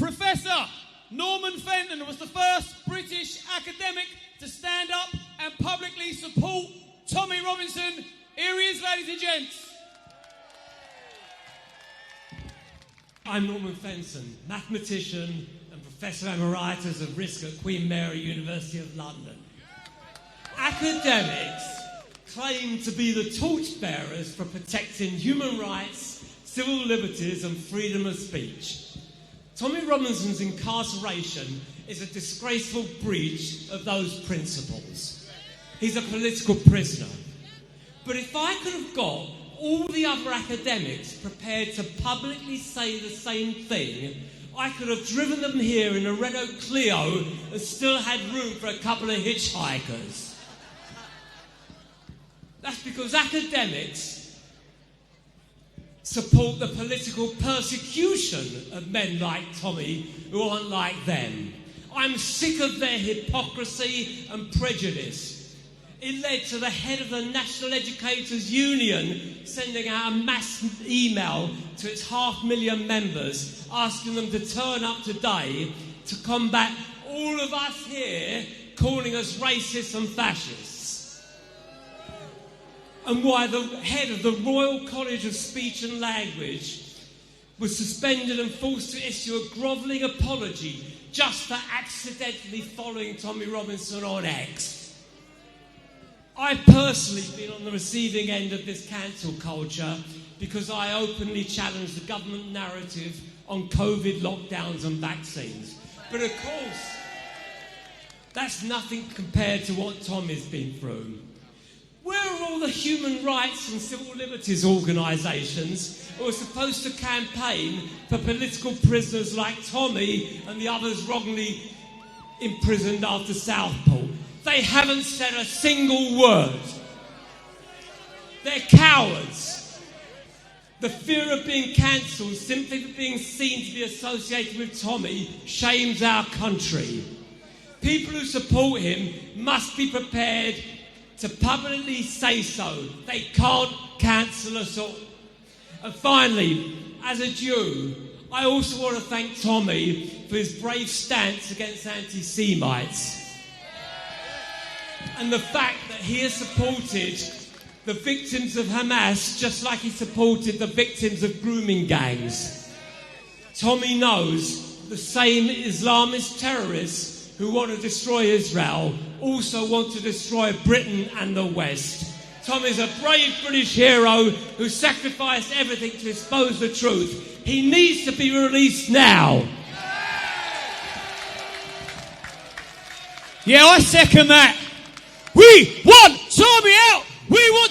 Professor Norman Fenton was the first British academic to stand up and publicly support Tommy Robinson. Here he is, ladies and gents. I'm Norman Fenton, mathematician and Professor Emeritus of Risk at Queen Mary University of London. Academics claim to be the torchbearers for protecting human rights, civil liberties and freedom of speech. Tommy Robinson's incarceration is a disgraceful breach of those principles. He's a political prisoner. But if I could have got all the other academics prepared to publicly say the same thing, I could have driven them here in a Renault Clio and still had room for a couple of hitchhikers. That's because academics support the political persecution of men like Tommy who aren't like them. I'm sick of their hypocrisy and prejudice. It led to the head of the National Educators Union sending out a mass email to its 500,000 members asking them to turn up today to combat all of us here calling us racists and fascists. And why the head of the Royal College of Speech and Language was suspended and forced to issue a grovelling apology just for accidentally following Tommy Robinson on X. I've personally been on the receiving end of this cancel culture because I openly challenge the government narrative on COVID lockdowns and vaccines. But of course, that's nothing compared to what Tommy's been through. Where are all the human rights and civil liberties organisations who are supposed to campaign for political prisoners like Tommy and the others wrongly imprisoned after Southport? They haven't said a single word. They're cowards. The fear of being cancelled simply for being seen to be associated with Tommy shames our country. People who support him must be prepared to publicly say so. They can't cancel us all. And finally, as a Jew, I also want to thank Tommy for his brave stance against anti-Semites and the fact that he has supported the victims of Hamas just like he supported the victims of grooming gangs. Tommy knows the same Islamist terrorists who want to destroy Israel also want to destroy Britain and the West. Tom is a brave British hero who sacrificed everything to expose the truth. He needs to be released now. Yeah, I second that. We want Tommy out. We want